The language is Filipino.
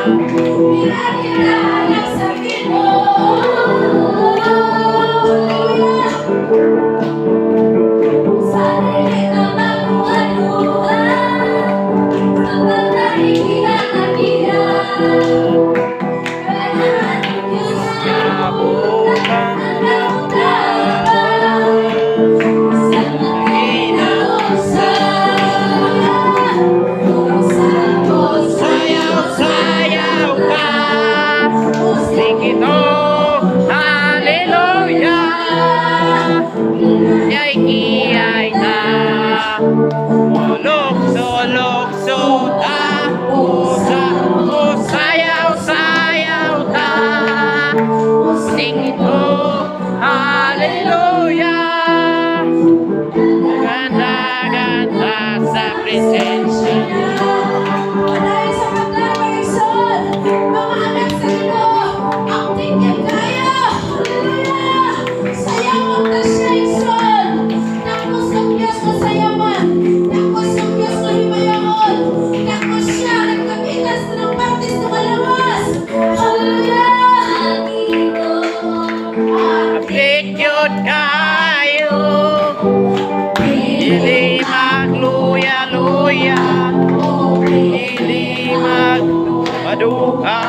Pinakilala sa mo. Sana'y ka magluha-luha habang nakikinakabila. Lukso ta, sayaw ta, sing ito, hallelujah. Ganda-ganda sa presensya. Dahil sa pagkakaisol, mga anak sa ito, ang tingin kayo. Hallelujah! Sayaw ang tasyaison. Tapos ang Diyos na sayawan. Tapos ang Diyos na himayaon. Tapos siya nagkapitas ng partis ng alawas. Hallelujah! Aplikyon kayo, hindi magluya-luya, hindi magpaduka.